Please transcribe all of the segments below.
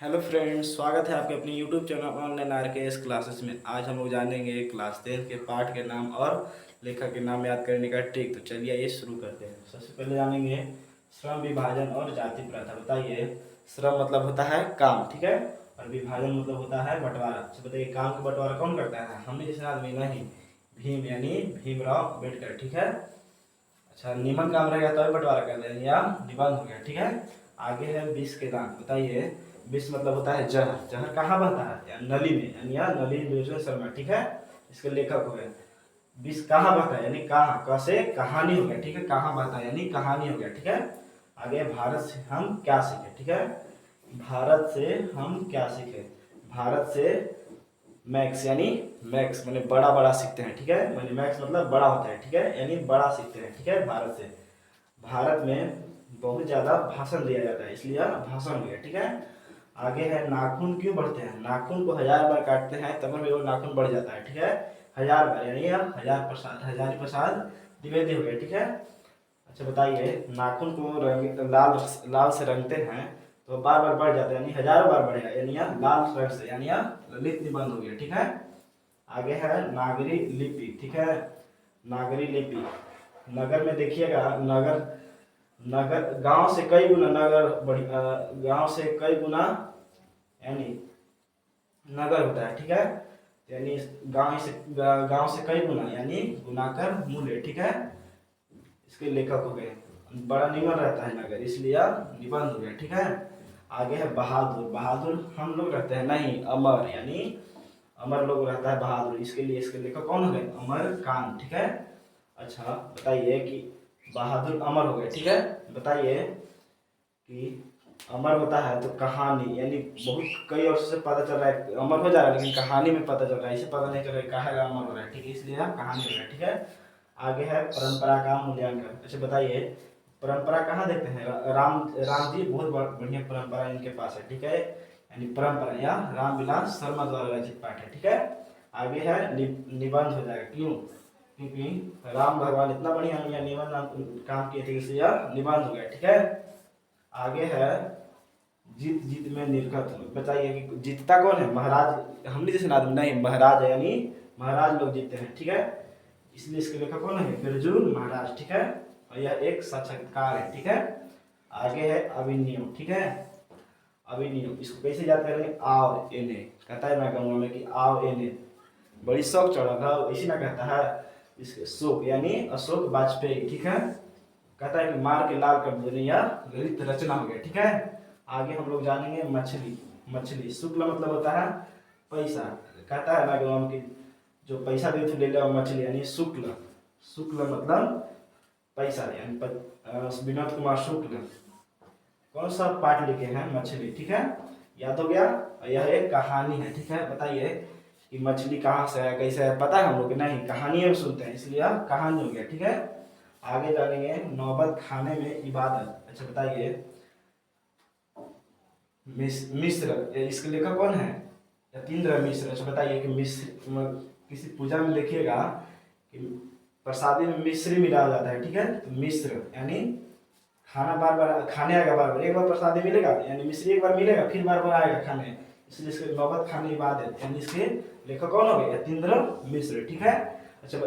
Hello friends, स्वागत है आपके अपने YouTube channel online RKS classes में। आज हम लोग जानेंगे क्लास 10 के पाठ के नाम और लेखक के नाम याद करने का ट्रिक। तो चलिए ये शुरू करते हैं। सबसे पहले जानेंगे श्रम विभाजन और जाति प्रथा। बताइए, श्रम मतलब होता है काम, ठीक है, और विभाजन मतलब होता है बंटवारा। अच्छा बताइए, काम का बंटवारा कौन करता है? हमने जैसे आदमी नहीं, भीम यानी भीमराव अम्बेडकर, ठीक है। अच्छा, निमन काम रहेगा तो भी बंटवारा कर देंगे या निबंध हो गया, ठीक है। आगे है विष के दांत। बताइए, विष मतलब होता है जहर। जहर कहाँ बहता है? या नली में, यानी या नली निर्जन शर्मा, ठीक है। इसके लेखक हो गए। विष कहाँ बहता है यानी कहाँ, कैसे कहानी हो गया, ठीक है। कहाँ बहता है यानी कहानी हो गया, ठीक है। आगे भारत से हम क्या सीखे, ठीक है। भारत से हम क्या सीखे? भारत से मैक्स यानी मैक्स मैंने बड़ा बड़ा सीखते हैं, ठीक है। मैंने मैक्स मतलब बड़ा होता है, ठीक है, यानी बड़ा सीखते हैं, ठीक है। भारत से, भारत में बहुत ज़्यादा भाषण दिया जाता है, इसलिए भाषण हो गया, ठीक है। आगे है नाखून क्यों बढ़ते हैं? नाखून को 1000 बार काटते हैं तब भी वो नाखून बढ़ जाता है, ठीक है। 1000 बार यानी हजार प्रसाद, हजारी प्रसाद द्विवेदी हो गया, ठीक है। अच्छा बताइए, नाखून को रंग लाल लाल से रंगते हैं तो बार बार बढ़ जाता है, यानी 1000 बार बढ़ेगा, यानी लाल रंग से, यानी ललित निबंध हो गया, ठीक है। आगे है नागरी लिपि, ठीक है। नागरी लिपि, नगर में देखिएगा, नगर नगर गांव से कई गुना नगर बड़ी, गांव से कई गुना यानी नगर होता है, ठीक है। यानी गांव से कई गुना यानी गुना कर मूल्य, ठीक है। इसके लेखक हो गए। बड़ा निमन रहता है नगर, इसलिए निबंध हो गया, ठीक है। आगे है बहादुर। बहादुर हम लोग रहते हैं नहीं, अमर यानी अमर लोग रहता है बहादुर, इसके लिए इसके लेखक कौन हो गए? अमर कांत, ठीक है। अच्छा बताइए कि बहादुर अमर हो गए, ठीक है। बताइए कि अमर होता है तो कहानी यानी बहुत कई वर्षों से पता चल रहा है अमर हो जा रहा है, लेकिन कहानी में पता चल रहा है, इसे पता नहीं चल रहा है काहे अमर हो रहा है, ठीक है, इसलिए कहानी हो रहा है, ठीक है। आगे है परंपरा का मूल्यांकन। अच्छा बताइए, परंपरा कहाँ देखते हैं? राम राम जी बहुत बढ़िया परंपरा इनके पास है, ठीक है। यानी परंपरा या रामविलास शर्मा द्वारा रचित पाठ है, ठीक है। आगे है निबंध हो जाएगा, क्यों? क्योंकि राम भगवान इतना बढ़िया निबंध काम किए थे, इसलिए निबंध हो गया, ठीक है। आगे है जीत जीत में निर्गत। बताइए कि जीतता कौन है? महाराज, हमने जैसे आदमी नहीं, महाराज यानी महाराज लोग जीतते हैं, ठीक है। इसलिए इसके लेखक कौन है? बिरजू महाराज, ठीक है। और यह एक साक्षात्कार है, ठीक है। आगे है अभिनियम, ठीक है। अभिनियम इसको कैसे याद करेंगे? आओ एने, कहता है मैं कहूँगा मैं कि आओ एने, बड़ी शौक चढ़ा था, इसी ना कहता है। इसके शोक यानी अशोक वाजपेयी, ठीक है। कहता है कि मार के लाल कर देने या ललित रचना हो गया, ठीक है। आगे हम लोग जानेंगे मछली। मछली शुक्ल मतलब होता है पैसा। कहता है ना कि हम कि जो पैसा दे थे ले लो मछली, यानी शुक्ल। शुक्ल मतलब पैसा, यानी विनोद कुमार शुक्ल कौन सा पाठ लिखे हैं? मछली, ठीक है। याद हो गया। यह एक कहानी है, ठीक है। बताइए कि मछली कहाँ से है, कैसे है, पता है हम लोग नहीं, कहानी में सुनते हैं, इसलिए कहानी हो गया, ठीक है। आगे जानेंगे नौबत खाने में इबादत। अच्छा बताइए, मिश्र इसके लेखक कौन है? यतीन्द्र मिश्र। अच्छा बताइए कि मिश्र किसी पूजा में देखिएगा कि प्रसादी में मिश्री मिलाया जाता है, ठीक है। तो मिश्र यानी खाना बार बार खाने आएगा, बार बार एक बार प्रसादी मिलेगा यानी मिश्री एक बार मिलेगा, फिर बार बार आएगा खाने, इसलिए इसके नौबत खाने इबादत, यानी इसके लेखक कौन हो गए? यतीन्द्र मिश्र, ठीक है। अच्छा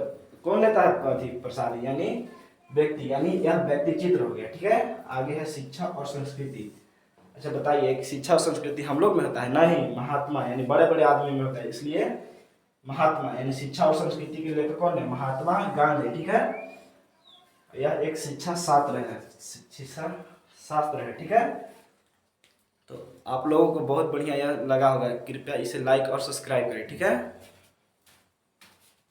कौन लेता है अधिक प्रसादी? यानी व्यक्ति, यानी यह व्यक्ति चित्र हो गया, ठीक है। आगे है शिक्षा और संस्कृति। अच्छा बताइए कि शिक्षा और संस्कृति हम लोग में होता है नहीं, महात्मा यानी बड़े बड़े आदमी में होता है, इसलिए महात्मा यानी शिक्षा और संस्कृति के लेखक कौन है? महात्मा गांधी, ठीक है। यह एक शिक्षा शास्त्र है, शिक्षा शास्त्र है, ठीक है। तो आप लोगों को बहुत बढ़िया यह लगा होगा, कृपया इसे लाइक और सब्सक्राइब करें, ठीक है।